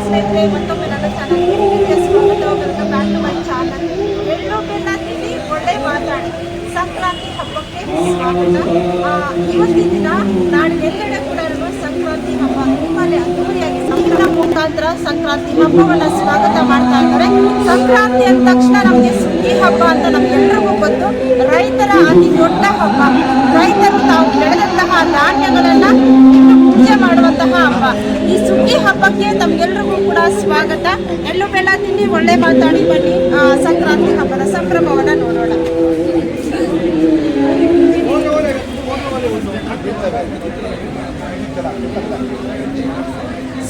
ಸ್ನೇಹಿತರೆ, ಮತ್ತೊಮ್ಮೆ ನನ್ನ ಚಾನಲ್ಗೆ ನಿಮಗೆ ಸ್ವಾಗತ. Welcome back to my channel. ಎಳ್ಳು ಬೆಲ್ಲ ತಿಂಡಿ ಒಳ್ಳೆ ಮಾತಾಡಿ ಸಂಕ್ರಾಂತಿ ಹಬ್ಬಕ್ಕೆ ಸ್ವಾಗತ. ಇವತ್ತಿನ ದಿನ ನಾಡಿನೆಲ್ಲೆಡೆ ಕೂಡ ಇರುವ ಸಂಕ್ರಾಂತಿ ಹಬ್ಬ ತುಂಬಾನೇ ಅದ್ದೂರಿಯಾಗಿ ಸಂಭ್ರಮ ಮುಖಾಂತರ ಸಂಕ್ರಾಂತಿ ಹಬ್ಬವನ್ನ ಸ್ವಾಗತ ಮಾಡ್ತಾ ಇದ್ದಾರೆ. ಸಂಕ್ರಾಂತಿ ಅಂದ ತಕ್ಷಣ ನಮಗೆ ಸುಗ್ಗಿ ಹಬ್ಬ ಅಂತ ನಮ್ಗೆಲ್ಲರಿಗೂ ಗೊತ್ತು. ರೈತರ ಅತಿ ದೊಡ್ಡ ಹಬ್ಬ. ರೈತರು ತಾವು ಬೆಳೆದಂತಹ ಧಾನ್ಯಗಳನ್ನ ಪೂಜೆ ಮಾಡುವಂತಹ ಹಬ್ಬ. ಈ ಸುಗ್ಗಿ ಹಬ್ಬಕ್ಕೆ ತಮ್ಗೆಲ್ರಿಗೂ ಕೂಡ ಸ್ವಾಗತ. ಎಳ್ಳು ಬೆಲ್ಲ ತಿಂಡಿ ಒಳ್ಳೆ ಮಾತಾಡಿ ಬನ್ನಿ ಸಂಕ್ರಾಂತಿ ಹಬ್ಬದ ಸಂಭ್ರಮವನ್ನ ನೋಡೋಣ.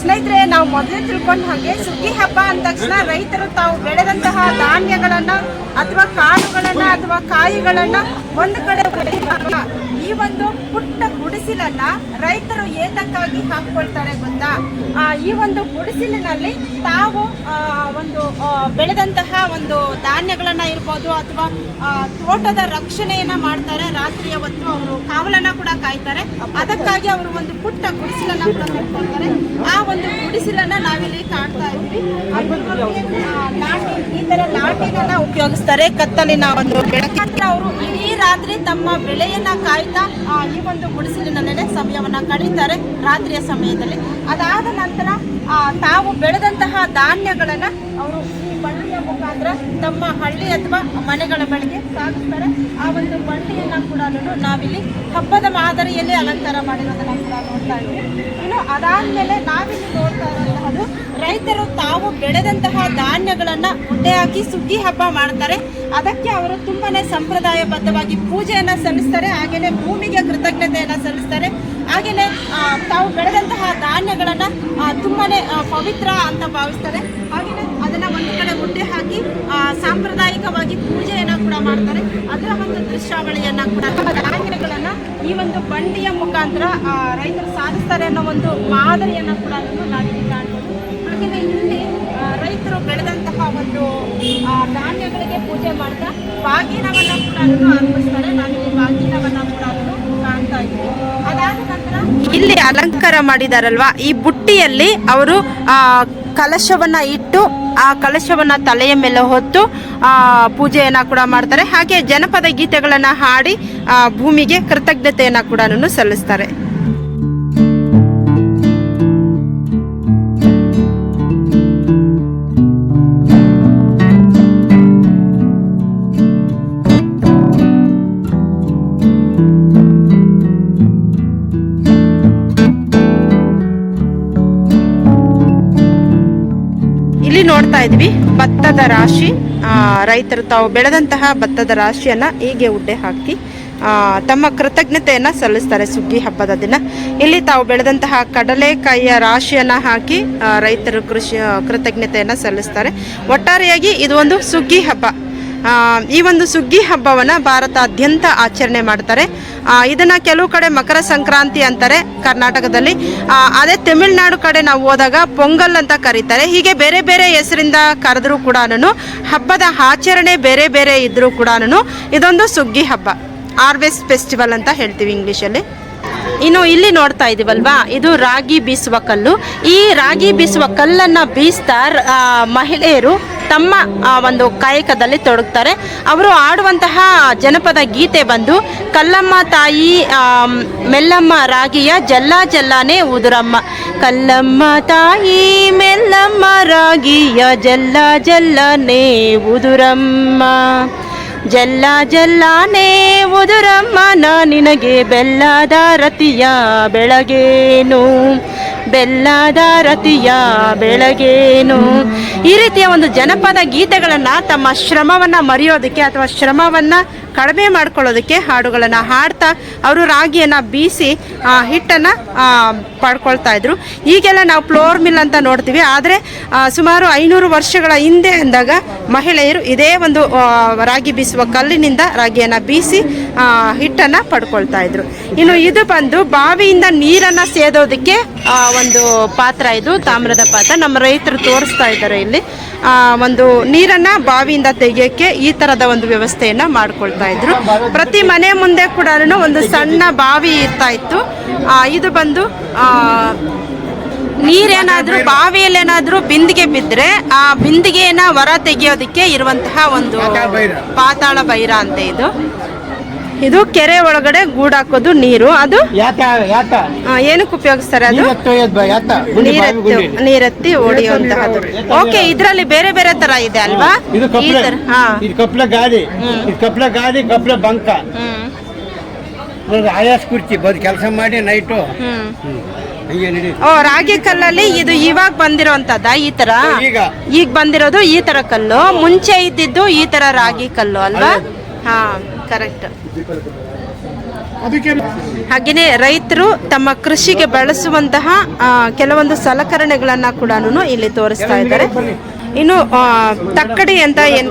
ಸ್ನೇಹಿತರೆ, ನಾವು ಮೊದಲೇ ತಿಳ್ಕೊಂಡ ಹಾಗೆ ಸುಗ್ಗಿ ಹಬ್ಬ ಅಂದ ತಕ್ಷಣ ರೈತರು ತಾವು ಬೆಳೆದಂತಹ ಧಾನ್ಯಗಳನ್ನ ಅಥವಾ ಕಾಳುಗಳನ್ನ ಅಥವಾ ಕಾಯಿಗಳನ್ನ ಒಂದು ಕಡೆ ಈ ಒಂದು ಪುಟ್ಟ ಗುಡಿಸಿಲನ್ನ ರೈತರು ಏತಕ್ಕಾಗಿ ಹಾಕೊಳ್ತಾರೆ ಗೊತ್ತಾ? ಈ ಒಂದು ಗುಡಿಸಿಲಿನಲ್ಲಿ ತಾವು ಒಂದು ಬೆಳೆದಂತಹ ಒಂದು ಧಾನ್ಯಗಳನ್ನ ಇರ್ಬೋದು ಅಥವಾ ತೋಟದ ರಕ್ಷಣೆಯನ್ನ ಮಾಡ್ತಾರೆ. ರಾತ್ರಿಯ ಹೊತ್ತು ಅವರು ಕಾವಲನ್ನ ಕೂಡ ಕಾಯ್ತಾರೆ. ಅದಕ್ಕಾಗಿ ಅವರು ಒಂದು ಪುಟ್ಟ ಗುಡಿಸಿಲನ್ನ ಕೂಡ ಕಟ್ಕೊಳ್ತಾರೆ. ಆ ಒಂದು ಗುಡಿಸಿಲನ್ನ ನಾವಿಲ್ಲಿ ಕಾಣ್ತಾ ಇದ್ವಿ. ಲಾಟಿ, ಈ ತರ ಲಾಟಿನನ್ನ ಉಪಯೋಗಿಸ್ತಾರೆ. ಕತ್ತಲಿನ ಒಂದು ಬೆಳಕಂತ್ರ ಅವರು ಇಡೀ ರಾತ್ರಿ ತಮ್ಮ ಬೆಳೆಯನ್ನ ಕಾಯ್ತಾ ಈ ಒಂದು ಗುಡಿಸಿಲಿನಲ್ಲೇ ಸಮಯವನ್ನ ಕಳೀತಾರೆ ರಾತ್ರಿಯ ಸಮಯದಲ್ಲಿ. ಅದಾದ ನಂತರ ತಾವು ಬೆಳೆದಂತಹ ಧಾನ್ಯಗಳನ್ನ ಅವರು ಈ ಬಂಡಿಯ ಮುಖಾಂತರ ತಮ್ಮ ಹಳ್ಳಿ ಅಥವಾ ಮನೆಗಳ ಬಳಿಗೆ ಸಾಗಿಸ್ತಾರೆ. ಆ ಒಂದು ಬಂಡಿಯನ್ನ ಕೂಡ ನಾವಿಲ್ಲಿ ಹಬ್ಬದ ಮಾದರಿಯಲ್ಲಿ ಅಲಂಕಾರ ಮಾಡಿರೋದನ್ನ ಕೂಡ ನೋಡ್ತಾ ಇದ್ವಿ. ಇನ್ನು ಅದಾದ್ಮೇಲೆ ನಾವಿಲ್ಲಿ ನೋಡ್ತಾ ಇರುವಂತಹದ್ದು ರೈತರು ತಾವು ಬೆಳೆದಂತಹ ಧಾನ್ಯಗಳನ್ನ ಉಂಡೆ ಹಾಕಿ ಸುಗ್ಗಿ ಹಬ್ಬ ಮಾಡ್ತಾರೆ. ಅದಕ್ಕೆ ಅವರು ತುಂಬಾನೇ ಸಂಪ್ರದಾಯಬದ್ಧವಾಗಿ ಪೂಜೆಯನ್ನ ಸಲ್ಲಿಸ್ತಾರೆ. ಹಾಗೇನೆ ಭೂಮಿಗೆ ಕೃತಜ್ಞತೆಯನ್ನ ಸಲ್ಲಿಸ್ತಾರೆ. ಹಾಗೇನೆ ತಾವು ಬೆಳೆದಂತಹ ಧಾನ್ಯಗಳನ್ನ ತುಂಬಾನೇ ಪವಿತ್ರ ಅಂತ ಭಾವಿಸ್ತಾರೆ. ಹಾಗೇನೆ ಅದನ್ನ ಒಂದು ಕಡೆ ಉಂಡೆ ಹಾಕಿ ಸಾಂಪ್ರದಾಯಿಕವಾಗಿ ಪೂಜೆಯನ್ನ ಕೂಡ ಮಾಡ್ತಾರೆ. ಅದರ ಒಂದು ದೃಶ್ಯಾವಳಿಯನ್ನ ಕೂಡ ಧಾನ್ಯಗಳನ್ನ ಈ ಒಂದು ಬಂಡಿಯ ಮುಖಾಂತರ ರೈತರು ಸಾಧಿಸ್ತಾರೆ ಅನ್ನೋ ಒಂದು ಮಾದರಿಯನ್ನ ಕೂಡ ನಾವಿಲ್ಲಿ ಕಾಣ್ಬೋದು. ಹಾಗೆಯೇ ಇಲ್ಲಿ ರೈತರು ಬೆಳೆದಂತಹ ಒಂದು ಧಾನ್ಯಗಳಿಗೆ ಪೂಜೆ ಮಾಡ್ತಾ ಬಾಗಿನವನ್ನ ಕೂಡ ಅರ್ಪಿಸ್ತಾರೆ. ನಾವಿಲ್ಲಿ ಬಾಗಿನವನ್ನ ಕೂಡ ಕಾಣ್ತಾ ಇದ್ದೀವಿ. ಅದಾದ ನಂತರ ಇಲ್ಲಿ ಅಲಂಕಾರ ಮಾಡಿದಾರಲ್ವಾ, ಈ ಬುಟ್ಟಿಯಲ್ಲಿ ಅವರು ಕಲಶವನ್ನ ಇಟ್ಟು ಆ ಕಲಶವನ್ನ ತಲೆಯ ಮೇಲೆ ಹೊತ್ತು ಪೂಜೆಯನ್ನ ಕೂಡ ಮಾಡ್ತಾರೆ. ಹಾಗೆ ಜನಪದ ಗೀತೆಗಳನ್ನ ಹಾಡಿ ಭೂಮಿಗೆ ಕೃತಜ್ಞತೆಯನ್ನ ಕೂಡ ಸಲ್ಲಿಸ್ತಾರೆ. ಇಲ್ಲಿ ನೋಡ್ತಾ ಇದ್ವಿ ಭತ್ತದ ರಾಶಿ. ರೈತರು ತಾವು ಬೆಳೆದಂತಹ ಭತ್ತದ ರಾಶಿಯನ್ನ ಹೀಗೆ ಉಡ್ಡೆ ಹಾಕಿ ತಮ್ಮ ಕೃತಜ್ಞತೆಯನ್ನ ಸಲ್ಲಿಸ್ತಾರೆ ಸುಗ್ಗಿ ಹಬ್ಬದ ದಿನ. ಇಲ್ಲಿ ತಾವು ಬೆಳೆದಂತಹ ಕಡಲೆಕಾಯಿಯ ರಾಶಿಯನ್ನ ಹಾಕಿ ರೈತರು ಕೃತಜ್ಞತೆಯನ್ನ ಸಲ್ಲಿಸ್ತಾರೆ. ಒಟ್ಟಾರೆಯಾಗಿ ಇದು ಒಂದು ಸುಗ್ಗಿ ಹಬ್ಬ. ಈ ಒಂದು ಸುಗ್ಗಿ ಹಬ್ಬವನ್ನ ಭಾರತಾದ್ಯಂತ ಆಚರಣೆ ಮಾಡ್ತಾರೆ. ಇದನ್ನ ಕೆಲವು ಕಡೆ ಮಕರ ಸಂಕ್ರಾಂತಿ ಅಂತಾರೆ ಕರ್ನಾಟಕದಲ್ಲಿ. ಅದೇ ತಮಿಳುನಾಡು ಕಡೆ ನಾವು ಹೋದಾಗ ಪೊಂಗಲ್ ಅಂತ ಕರೀತಾರೆ. ಹೀಗೆ ಬೇರೆ ಬೇರೆ ಹೆಸರಿಂದ ಕರೆದ್ರೂ ಕೂಡ ಹಬ್ಬದ ಆಚರಣೆ ಬೇರೆ ಬೇರೆ ಇದ್ರೂ ಕೂಡ ಇದೊಂದು ಸುಗ್ಗಿ ಹಬ್ಬ, ಹಾರ್ವೆಸ್ಟ್ ಫೆಸ್ಟಿವಲ್ ಅಂತ ಹೇಳ್ತೀವಿ ಇಂಗ್ಲೀಷಲ್ಲಿ. ಇನ್ನು ಇಲ್ಲಿ ನೋಡ್ತಾ ಇದೀವಲ್ವಾ, ಇದು ರಾಗಿ ಬೀಸುವ ಕಲ್ಲು. ಈ ರಾಗಿ ಬೀಸುವ ಕಲ್ಲನ್ನು ಬೀಸ್ತಾ ಮಹಿಳೆಯರು ತಮ್ಮ ಒಂದು ಕಾಯಕದಲ್ಲಿ ತೊಡಗ್ತಾರೆ. ಅವರು ಆಡುವಂತಹ ಜನಪದ ಗೀತೆ ಬಂದು ಕಲ್ಲಮ್ಮ ತಾಯಿ ಮೆಲ್ಲಮ್ಮ ರಾಗಿಯ ಜಲ್ಲ ಜಲ್ಲಾನೇ ಉದುರಮ್ಮ. ಕಲ್ಲಮ್ಮ ತಾಯಿ ಮೆಲ್ಲಮ್ಮ ರಾಗಿಯ ಜಲ್ಲ ಜಲ್ಲನೇ ಉದುರಮ್ಮ. ಜಲ್ಲ ಜಲ್ಲಾನೇ ಉದುರಮ್ಮ ನಿನಗೆ ಬೆಲ್ಲದ ರತಿಯ ಬೆಳಗೇನು, ಬೆಲ್ಲದ ರತಿಯ ಬೆಳಗೇನು. ಈ ರೀತಿಯ ಒಂದು ಜನಪದ ಗೀತೆಗಳನ್ನು ತಮ್ಮ ಶ್ರಮವನ್ನು ಮರೆಯೋದಕ್ಕೆ ಅಥವಾ ಶ್ರಮವನ್ನು ಕಡಿಮೆ ಮಾಡ್ಕೊಳ್ಳೋದಕ್ಕೆ ಹಾಡುಗಳನ್ನು ಹಾಡ್ತಾ ಅವರು ರಾಗಿಯನ್ನು ಬೀಸಿ ಹಿಟ್ಟನ್ನು ಪಡ್ಕೊಳ್ತಾ ಇದ್ರು. ಈಗೆಲ್ಲ ನಾವು ಫ್ಲೋರ್ ಮಿಲ್ ಅಂತ ನೋಡ್ತೀವಿ. ಆದರೆ ಸುಮಾರು 500 ವರ್ಷಗಳ ಹಿಂದೆ ಅಂದಾಗ ಮಹಿಳೆಯರು ಇದೇ ಒಂದು ರಾಗಿ ಬೀಸುವ ಕಲ್ಲಿನಿಂದ ರಾಗಿಯನ್ನು ಬೀಸಿ ಹಿಟ್ಟನ್ನು ಪಡ್ಕೊಳ್ತಾ ಇದ್ರು. ಇನ್ನು ಇದು ಬಂದು ಬಾವಿಯಿಂದ ನೀರನ್ನು ಸೇದೋದಕ್ಕೆ ಒಂದು ಪಾತ್ರ, ಇದು ತಾಮ್ರದ ಪಾತ್ರ. ನಮ್ಮ ರೈತರು ತೋರಿಸ್ತಾ ಇದ್ದಾರೆ ಇಲ್ಲಿ. ಒಂದು ನೀರನ್ನು ಬಾವಿಯಿಂದ ತೆಗೆಯೋಕ್ಕೆ ಈ ಥರದ ಒಂದು ವ್ಯವಸ್ಥೆಯನ್ನು ಮಾಡ್ಕೊಳ್ತಾ ಇದ್ರು. ಪ್ರತಿ ಮನೆ ಮುಂದೆ ಕೂಡ ಒಂದು ಸಣ್ಣ ಬಾವಿ ಇರ್ತಾ ಇತ್ತು. ಇದು ಬಂದು ನೀರೇನಾದ್ರೂ ಬಾವಿಯಲ್ಲಿ ಏನಾದ್ರೂ ಬಿಂದಿಗೆ ಬಿದ್ದರೆ ಆ ಬಿಂದಿಗೆಯನ್ನ ಹೊರ ತೆಗೆಯೋದಕ್ಕೆ ಇರುವಂತಹ ಒಂದು ಪಾತಾಳ ಬೈರ ಅಂತ ಇದು ಕೆರೆ ಒಳಗಡೆ ಗೂಡಾಕೋದು ನೀರು. ಅದು ಏನಕ್ಕೆ ಉಪಯೋಗಿಸ್ತಾರೆ? ಅದು ನೀರೆತ್ತಿ ಹೊಡೆಯುವಂತಹದ್ದು. ಓಕೆ, ಇದರಲ್ಲಿ ಬೇರೆ ಬೇರೆ ತರ ಇದೆ ಅಲ್ವಾ? ಈ ತರ ಬಂಕ ಆಯಾಸ್ ಕುರ್ಚಿ ಕೆಲಸ ಮಾಡಿ ನೈಟು. ಓ, ರಾಗಿ ಕಲ್ಲಲ್ಲಿ ಇದು ಇವಾಗ ಬಂದಿರೋಂತದ್ದ? ಈ ತರ ಈಗ ಬಂದಿರೋದು ಈ ತರ ಕಲ್ಲು. ಮುಂಚೆ ಇದ್ದಿದ್ದು ಈ ತರ ರಾಗಿ ಕಲ್ಲು ಅಲ್ವಾ? ಹಾ, ಕರೆಕ್ಟ್. ಹಾಗೆಯೇ ರೈತರು ತಮ್ಮ ಕೃಷಿಗೆ ಬಳಸುವಂತಹ ಕೆಲವೊಂದು ಸಲಕರಣೆಗಳನ್ನ ಕೂಡ ಇಲ್ಲಿ ತೋರಿಸ್ತಾ ಇದ್ದಾರೆ. ಇನ್ನು ತಕ್ಕಡಿ ಅಂತ ಏನ್,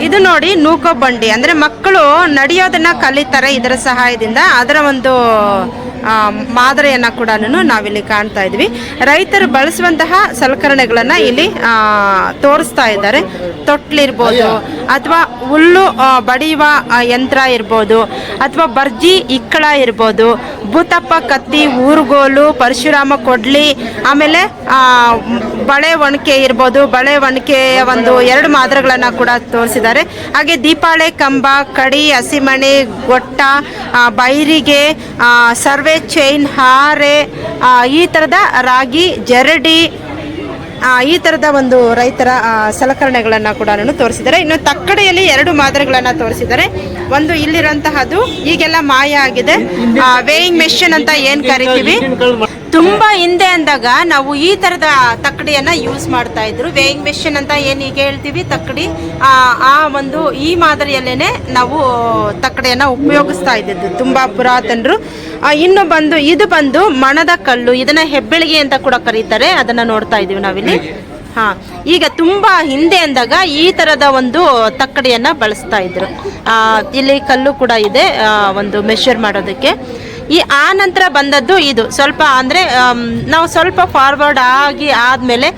ಇದು ನೋಡಿ ನೂಕೋ ಬಂಡಿ ಅಂದ್ರೆ ಮಕ್ಕಳು ನಡೆಯೋದನ್ನ ಕಲಿತಾರೆ ಇದರ ಸಹಾಯದಿಂದ. ಅದರ ಒಂದು ಮಾದರಿಯನ್ನ ಕೂಡ ನಾವಿಲ್ಲಿ ಕಾಣ್ತಾ ಇದ್ವಿ. ರೈತರು ಬಳಸುವಂತಹ ಸಲಕರಣೆಗಳನ್ನ ಇಲ್ಲಿ ತೋರಿಸ್ತಾ ಇದ್ದಾರೆ. ತೊಟ್ಲಿರ್ಬೋದು, ಅಥವಾ ಹುಲ್ಲು ಬಡಿಯುವ ಯಂತ್ರ ಇರ್ಬೋದು, ಅಥವಾ ಬರ್ಜಿ ಇಕ್ಕಳ ಇರ್ಬೋದು, ಭೂತಪ್ಪ ಕತ್ತಿ, ಊರುಗೋಲು, ಪರಶುರಾಮ ಕೊಡ್ಲಿ, ಆಮೇಲೆ ಬಳೆ ಒಣಕೆ ಇರ್ಬೋದು. ಬಳೆ ಒಣಕೆಯ ಒಂದು 2 ಮಾದರಿಗಳನ್ನ ಕೂಡ ತೋರಿಸಿದ್ದಾರೆ. ಹಾಗೆ ದೀಪಾಳೆ ಕಂಬ, ಕಡಿ, ಹಸಿಮಣೆ, ಗೊಟ್ಟ, ಬೈರಿಗೆ, ಸರ್ವೆ ಚೈನ್, ಹಾರೆ, ಈ ಥರದ ರಾಗಿ ಜರಡಿ, ಈ ಥರದ ಒಂದು ರೈತರ ಸಲಕರಣೆಗಳನ್ನು ಕೂಡ ತೋರಿಸಿದ್ದಾರೆ. ಇನ್ನು ತಕ್ಕಡಿಯಲ್ಲಿ 2 ಮಾದರಿಗಳನ್ನು ತೋರಿಸಿದ್ದಾರೆ. ಒಂದು ಇಲ್ಲಿರುವಂತಹದ್ದು ಈಗೆಲ್ಲ ಮಾಯ ಆಗಿದೆ, ವೇಯಿಂಗ್ ಮೆಷಿನ್ ಅಂತ ಏನು ಕರಿತೀವಿ. ತುಂಬ ಹಿಂದೆ ಅಂದಾಗ ನಾವು ಈ ಥರದ ತಕ್ಕಡಿಯನ್ನು ಯೂಸ್ ಮಾಡ್ತಾ ಇದ್ರು. ವೇಯಿಂಗ್ ಮೆಷಿನ್ ಅಂತ ಏನು ಈಗ ಹೇಳ್ತೀವಿ ತಕ್ಕಡಿ, ಆ ಒಂದು ಈ ಮಾದರಿಯಲ್ಲೇ ನಾವು ತಕ್ಕಡಿಯನ್ನು ಉಪಯೋಗಿಸ್ತಾ ಇದ್ದಿದ್ದು ತುಂಬ ಪುರಾತನರು. ಇನ್ನು ಇದು ಬಂದು ಮಣದ ಕಲ್ಲು, ಇದನ್ನ ಹೆಬ್ಬೆಳಿಗೆ ಅಂತ ಕೂಡ ಕರೀತಾರೆ. ಅದನ್ನ ನೋಡ್ತಾ ಇದೀವಿ ನಾವಿಲ್ಲಿ. ಈಗ ತುಂಬಾ ಹಿಂದೆ ಅಂದಾಗ ಈ ತರದ ಒಂದು ತಕ್ಕಡಿಯನ್ನ ಬಳಸ್ತಾ ಇದ್ರು. ಇಲ್ಲಿ ಕಲ್ಲು ಕೂಡ ಇದೆ ಒಂದು ಮೆಷರ್ ಮಾಡೋದಕ್ಕೆ. ಆ ನಂತರ ಬಂದದ್ದು ಇದು ಸ್ವಲ್ಪ ಅಂದ್ರೆ ನಾವು ಸ್ವಲ್ಪ ಫಾರ್ವರ್ಡ್ ಆದ್ಮೇಲೆ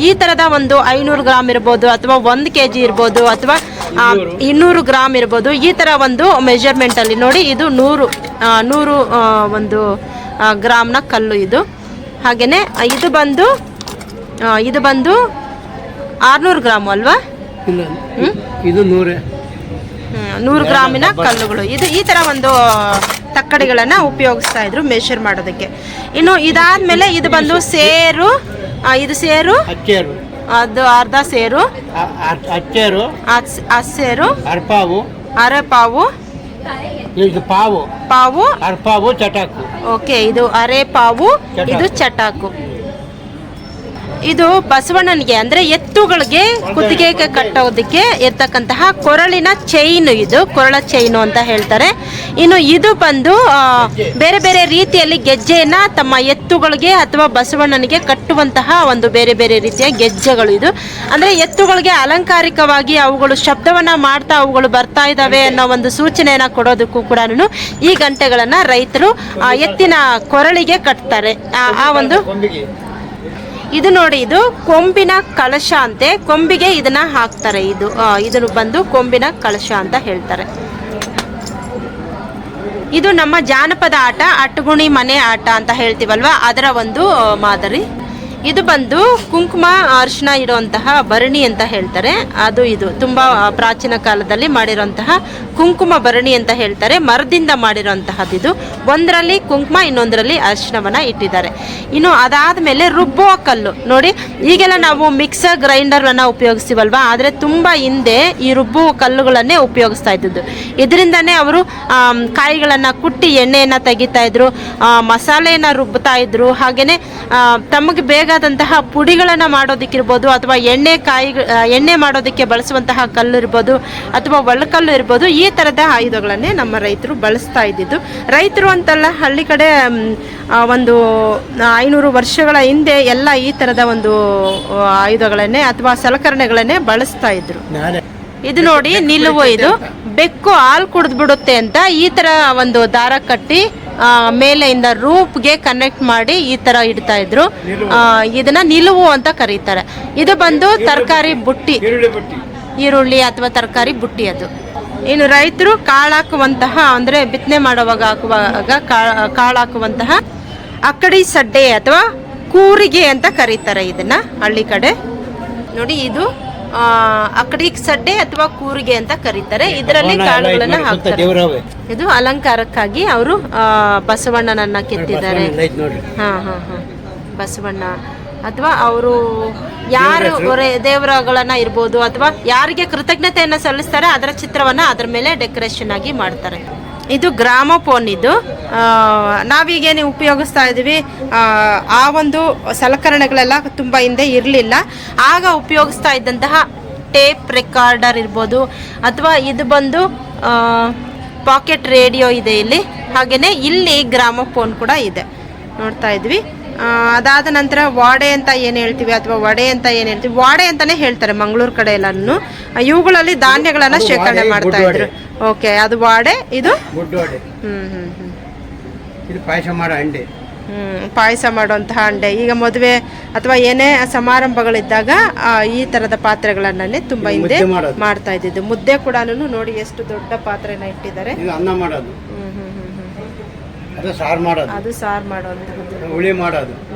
ಈ ತರದ ಒಂದು 500 ಗ್ರಾಮ್ ಇರ್ಬೋದು, ಅಥವಾ 1 kg ಇರ್ಬೋದು, ಅಥವಾ 200 ಗ್ರಾಮ್ ಇರ್ಬೋದು. ಈ ತರ ಒಂದು ಮೆಜರ್ಮೆಂಟ್ ಅಲ್ಲಿ ನೋಡಿ, ಇದು 100 ಒಂದು ಗ್ರಾಮ್ನ ಕಲ್ಲು ಇದು. ಹಾಗೇನೆ ಇದು ಬಂದು 600 ಗ್ರಾಮ್ ಅಲ್ವಾ? ಇದು 100 ಗ್ರಾಮಿನ ಕಲ್ಲುಗಳು. ಇದು ಈ ತರ ಒಂದು ತಕ್ಕಡಿಗಳನ್ನ ಉಪಯೋಗಿಸ್ತಾ ಇದ್ರು ಮೆಷರ್ ಮಾಡೋದಕ್ಕೆ. ಇನ್ನು ಇದಾದ್ಮೇಲೆ ಇದು ಬಂದು ಸೇರು, ಇದು ಸೇರು, ಅದು ಅರ್ಧ ಸೇರು, ಅಸ್ಸೇರು, ಅರೆಪಾವು, ಪಾವು, ಚಟಾಕು. ಓಕೆ, ಇದು ಅರೆ ಪಾವು, ಇದು ಚಟಾಕು. ಇದು ಬಸವಣ್ಣನಿಗೆ ಅಂದ್ರೆ ಎತ್ತುಗಳಿಗೆ ಕುತ್ತಿಗೆಗೆ ಕಟ್ಟೋದಕ್ಕೆ ಇರ್ತಕ್ಕಂತಹ ಕೊರಳಿನ ಚೈನ್, ಇದು ಕೊರಳ ಚೈನು ಅಂತ ಹೇಳ್ತಾರೆ. ಇನ್ನು ಇದು ಬಂದು ಬೇರೆ ಬೇರೆ ರೀತಿಯಲ್ಲಿ ಗೆಜ್ಜೆಯನ್ನ ತಮ್ಮ ಎತ್ತುಗಳಿಗೆ ಅಥವಾ ಬಸವಣ್ಣನಿಗೆ ಕಟ್ಟುವಂತಹ ಒಂದು ಬೇರೆ ಬೇರೆ ರೀತಿಯ ಗೆಜ್ಜೆಗಳು. ಇದು ಅಂದ್ರೆ ಎತ್ತುಗಳಿಗೆ ಅಲಂಕಾರಿಕವಾಗಿ ಅವುಗಳು ಶಬ್ದವನ್ನ ಮಾಡ್ತಾ ಅವುಗಳು ಬರ್ತಾ ಇದ್ದಾವೆ ಅನ್ನೋ ಒಂದು ಸೂಚನೆಯನ್ನ ಕೊಡೋದಕ್ಕೂ ಕೂಡ ಈ ಗಂಟೆಗಳನ್ನ ರೈತರು ಎತ್ತಿನ ಕೊರಳಿಗೆ ಕಟ್ತಾರೆ. ಆ ಒಂದು ಇದು ನೋಡಿ, ಇದು ಕೊಂಬಿನ ಕಳಶ ಅಂತೆ. ಕೊಂಬಿಗೆ ಇದನ್ನ ಹಾಕ್ತಾರೆ. ಇದನ್ನು ಬಂದು ಕೊಂಬಿನ ಕಳಶ ಅಂತ ಹೇಳ್ತಾರೆ. ಇದು ನಮ್ಮ ಜಾನಪದ ಆಟ, ಅಟ್ಟಗುಣಿ ಮನೆ ಆಟ ಅಂತ ಹೇಳ್ತೀವಲ್ವಾ, ಅದರ ಒಂದು ಮಾದರಿ. ಇದು ಬಂದು ಕುಂಕುಮ ಅರಿಶಿನ ಇಡುವಂತಹ ಭರಣಿ ಅಂತ ಹೇಳ್ತಾರೆ. ಇದು ತುಂಬಾ ಪ್ರಾಚೀನ ಕಾಲದಲ್ಲಿ ಮಾಡಿರುವಂತಹ ಕುಂಕುಮ ಭರಣಿ ಅಂತ ಹೇಳ್ತಾರೆ. ಮರದಿಂದ ಮಾಡಿರುವಂತಹದ್ದು. ಇದು ಒಂದರಲ್ಲಿ ಕುಂಕುಮ, ಇನ್ನೊಂದರಲ್ಲಿ ಅರಿಶಿನವನ್ನ ಇಟ್ಟಿದ್ದಾರೆ. ಇನ್ನು ಅದಾದ್ಮೇಲೆ ರುಬ್ಬುವ ಕಲ್ಲು ನೋಡಿ, ಈಗೆಲ್ಲ ನಾವು ಮಿಕ್ಸರ್ ಗ್ರೈಂಡರ್ ಅನ್ನ ಉಪಯೋಗಿಸ್ತೀವಲ್ವಾ, ಆದ್ರೆ ತುಂಬಾ ಹಿಂದೆ ಈ ರುಬ್ಬುವ ಕಲ್ಲುಗಳನ್ನೇ ಉಪಯೋಗಿಸ್ತಾ ಇದ್ದದ್ದು. ಇದರಿಂದಾನೇ ಅವರು ಕಾಯಿಗಳನ್ನ ಕುಟ್ಟಿ ಎಣ್ಣೆಯನ್ನ ತೆಗಿತಾ ಇದ್ರು, ಮಸಾಲೆಯನ್ನ ರುಬ್ಬುತ್ತಾ ಇದ್ರು. ಹಾಗೇನೆ ತಮಗೆ ಬೇಕಾದಂತಹ ಪುಡಿಗಳನ್ನ ಮಾಡೋದಕ್ಕಿರ್ಬೋದು, ಅಥವಾ ಎಣ್ಣೆ ಮಾಡೋದಕ್ಕೆ ಬಳಸುವಂತಹ ಕಲ್ಲು ಇರ್ಬೋದು, ಅಥವಾ ಒಳ್ಳಕಲ್ಲು ಇರ್ಬೋದು. ಈ ತರದ ಆಯುಧಗಳನ್ನೇ ನಮ್ಮ ರೈತರು ಬಳಸ್ತಾ ಇದ್ದಿದ್ದು. ರೈತರು ಅಂತಲ್ಲ, ಹಳ್ಳಿ ಕಡೆ ಒಂದು 500 ವರ್ಷಗಳ ಹಿಂದೆ ಎಲ್ಲ ಈ ತರದ ಒಂದು ಆಯುಧಗಳನ್ನೇ ಅಥವಾ ಸಲಕರಣೆಗಳನ್ನೇ ಬಳಸ್ತಾ ಇದ್ರು. ಇದು ನೋಡಿ ನಿಲುವು, ಇದು ಬೆಕ್ಕು ಹಾಲು ಕುಡಿದು ಬಿಡುತ್ತೆ ಅಂತ ಈ ತರ ಒಂದು ದಾರ ಕಟ್ಟಿ ಮೇಲೆಯಿಂದ ರೂಪ್ಗೆ ಕನೆಕ್ಟ್ ಮಾಡಿ ಈ ತರ ಇಡ್ತಾ ಇದ್ರು. ಇದನ್ನ ನಿಲುವು ಅಂತ ಕರೀತಾರೆ. ಇದು ಬಂದು ತರಕಾರಿ ಬುಟ್ಟಿ, ಈರುಳ್ಳಿ ಅಥವಾ ತರಕಾರಿ ಬುಟ್ಟಿ. ಅದು ಇನ್ನು ರೈತರು ಕಾಳಾಕುವಂತಹ ಅಂದ್ರೆ ಬಿತ್ತನೆ ಮಾಡುವಾಗ ಹಾಕುವಾಗ ಕಾಳಾಕುವಂತಹ ಅಕ್ಕಡಿ ಸಡ್ಡೆ ಅಥವಾ ಕೂರಿಗೆ ಅಂತ ಕರೀತಾರೆ ಇದನ್ನ ಹಳ್ಳಿ ಕಡೆ. ನೋಡಿ ಇದು ಅಕಡಿಕ್ ಸಡ್ಡೆ ಅಥವಾ ಕೂರಿಗೆ ಅಂತ ಕರೀತಾರೆ. ಇದರಲ್ಲಿ ಕಾಳುಗಳನ್ನ ಹಾಕ್ತಾರೆ. ಇದು ಅಲಂಕಾರಕ್ಕಾಗಿ ಅವರು ಬಸವಣ್ಣನನ್ನ ಕೆತ್ತಿದ್ದಾರೆ. ಹಾ ಹಾ ಹಾ ಬಸವಣ್ಣ ಅಥವಾ ಅವರು ಯಾರು ದೇವರುಗಳನ್ನ ಇರ್ಬೋದು ಅಥವಾ ಯಾರಿಗೆ ಕೃತಜ್ಞತೆಯನ್ನ ಸಲ್ಲಿಸ್ತಾರೆ ಅದರ ಚಿತ್ರವನ್ನ ಅದ್ರ ಮೇಲೆ ಡೆಕೋರೇಷನ್ ಆಗಿ ಮಾಡ್ತಾರೆ. ಇದು ಗ್ರಾಮೋಫೋನ್. ಇದು ನಾವೀಗೇನು ಉಪಯೋಗಿಸ್ತಾ ಇದ್ದೀವಿ ಆ ಒಂದು ಸಲಕರಣೆಗಳೆಲ್ಲ ತುಂಬ ಹಿಂದೆ ಇರಲಿಲ್ಲ. ಆಗ ಉಪಯೋಗಿಸ್ತಾ ಇದ್ದಂತಹ ಟೇಪ್ ರೆಕಾರ್ಡರ್ ಇರ್ಬೋದು ಅಥವಾ ಇದು ಬಂದು ಪಾಕೆಟ್ ರೇಡಿಯೋ ಇದೆ ಇಲ್ಲಿ. ಹಾಗೆಯೇ ಇಲ್ಲಿ ಗ್ರಾಮೋಫೋನ್ ಕೂಡ ಇದೆ ನೋಡ್ತಾ ಇದ್ವಿ. ಅದಾದ ನಂತರ ವಾಡೆ ಅಂತ ಏನು ಹೇಳ್ತೀವಿ ಅಥವಾ ವಡೆ ಅಂತ ಏನು ಹೇಳ್ತೀವಿ, ವಾಡೆ ಅಂತಾನೆ ಹೇಳ್ತಾರೆ ಮಂಗಳೂರು ಕಡೆ ಎಲ್ಲಾನು. ಇವುಗಳಲ್ಲಿ ಧಾನ್ಯಗಳನ್ನ ಶೇಖರಣೆ ಮಾಡ್ತಾ ಇದ್ರು. ಓಕೆ, ಅದು ವಾಡೆ. ಇದು ಪಾಯಸ ಮಾಡೋ ಅಂಡೆ. ಪಾಯಸ ಮಾಡುವಂತಹ ಅಂಡೆ. ಈಗ ಮದುವೆ ಅಥವಾ ಏನೇ ಸಮಾರಂಭಗಳಿದ್ದಾಗ ಈ ತರದ ಪಾತ್ರೆಗಳನ್ನೇ ತುಂಬಾ ಹಿಂದೆ ಮಾಡ್ತಾ ಇದ್ದಿದ್ದು. ಮುದ್ದೆ ಕೂಡ ನೋಡಿ ಎಷ್ಟು ದೊಡ್ಡ ಪಾತ್ರೆನ ಇಟ್ಟಿದ್ದಾರೆ. ಅನ್ನ ಮಾಡೋದು, ಅದು ಸಾರು ಮಾಡೋದು, ಅದು ಸಾರು ಮಾಡುವಂತಹದ್ದು,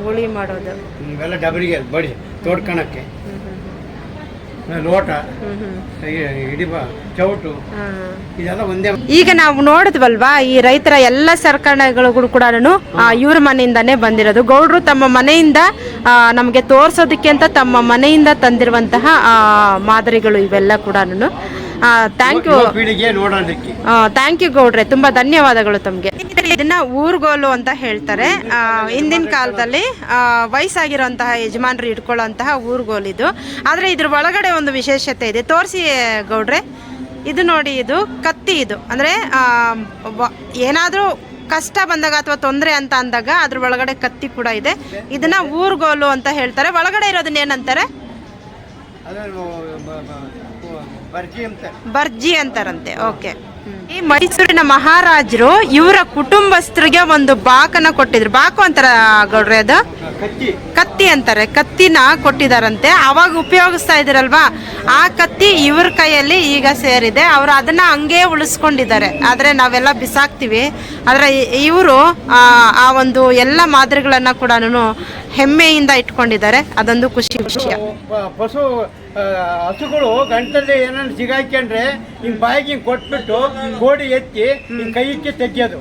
ಹುಳಿ ಮಾಡೋದು ಇವೆಲ್ಲ ಡಬರಿಗೆ ಬಡಿ ತೋಡ್ಕಣಕ್ಕೆ ಲೋಟ, ಚೌಟು ಇದೆಲ್ಲ ಒಂದೇ. ಈಗ ನಾವು ನೋಡಿದ್ವಲ್ವಾ ಈ ರೈತರ ಎಲ್ಲ ಸಲಕರಣೆಗಳು ಕೂಡ ಇವ್ರ ಮನೆಯಿಂದಾನೇ ಬಂದಿರೋದು. ಗೌಡ್ರು ತಮ್ಮ ಮನೆಯಿಂದ ನಮಗೆ ತೋರ್ಸೋದಕ್ಕೆ ಅಂತ ತಮ್ಮ ಮನೆಯಿಂದ ತಂದಿರುವಂತಹ ಮಾದರಿಗಳು ಇವೆಲ್ಲ ಕೂಡ. ಥ್ಯಾಂಕ್ ಯು ಗೌಡ್ರೆ, ತುಂಬಾ ಧನ್ಯವಾದಗಳು ತಮ್ಗೆ. ಇದನ್ನ ಊರ್ಗೋಲು ಅಂತ ಹೇಳ್ತಾರೆ. ಹಿಂದಿನ ಕಾಲದಲ್ಲಿ ವಯಸ್ಸಾಗಿರುವಂತಹ ಯಜಮಾನರು ಇಟ್ಕೊಳ್ಳುವಂತಹ ಊರ್ಗೋಲು ಇದು. ಆದ್ರೆ ಇದ್ರ ಒಳಗಡೆ ಒಂದು ವಿಶೇಷತೆ ಇದೆ, ತೋರಿಸಿ ಗೌಡ್ರೆ. ಇದು ನೋಡಿ, ಇದು ಕತ್ತಿ. ಇದು ಅಂದ್ರೆ ಏನಾದ್ರೂ ಕಷ್ಟ ಬಂದಾಗ ಅಥವಾ ತೊಂದರೆ ಅಂತ ಅಂದಾಗ ಅದ್ರ ಒಳಗಡೆ ಕತ್ತಿ ಕೂಡ ಇದೆ. ಇದನ್ನ ಊರ್ಗೋಲು ಅಂತ ಹೇಳ್ತಾರೆ. ಒಳಗಡೆ ಇರೋದನ್ನ ಏನಂತಾರೆ? ಬರ್ಜಿ ಅಂತಾರಂತೆ. ಓಕೆ. ಈ ಮೈಸೂರಿನ ಮಹಾರಾಜರು ಇವರ ಕುಟುಂಬಸ್ಥರಿಗೆ ಒಂದು ಬಾಕನ ಕೊಟ್ಟಿದ್ರು. ಬಾಕು ಅಂತಾರ ಗೌಡ್ರೆ, ಅದು ಕತ್ತಿ ಅಂತಾರೆ. ಕತ್ತಿನ ಕೊಟ್ಟಿದಾರಂತೆ. ಅವಾಗ ಉಪಯೋಗಿಸ್ತಾ ಇದ್ರಲ್ವಾ, ಆ ಕತ್ತಿ ಇವ್ರ ಕೈಯಲ್ಲಿ ಈಗ ಸೇರಿದೆ. ಅವರು ಅದನ್ನ ಹಂಗೆ ಉಳಿಸ್ಕೊಂಡಿದ್ದಾರೆ. ಆದ್ರೆ ನಾವೆಲ್ಲ ಬಿಸಾಕ್ತಿವಿ. ಆದ್ರೆ ಇವರು ಆ ಒಂದು ಎಲ್ಲ ಮಾದರಿಗಳನ್ನ ಕೂಡ ಹೆಮ್ಮೆಯಿಂದ ಇಟ್ಕೊಂಡಿದ್ದಾರೆ. ಅದೊಂದು ಖುಷಿ ವಿಷಯ. ಪಶು ಹಸುಗಳು ಗಂಟಲ್ಲಿ ಏನಾದ್ರು ಸಿಗಾಕೊಂಡ್ರೆ ಹಿಂಗ್ ಬಾಯಿಗೆ ಹಿಂಗ್ ಕೊಟ್ಬಿಟ್ಟು ಗೋಡಿ ಎತ್ತಿ ಹಿಂಗ್ ಕೈ ಇಕ್ಕಿ ತೆಗಿಯೋದು.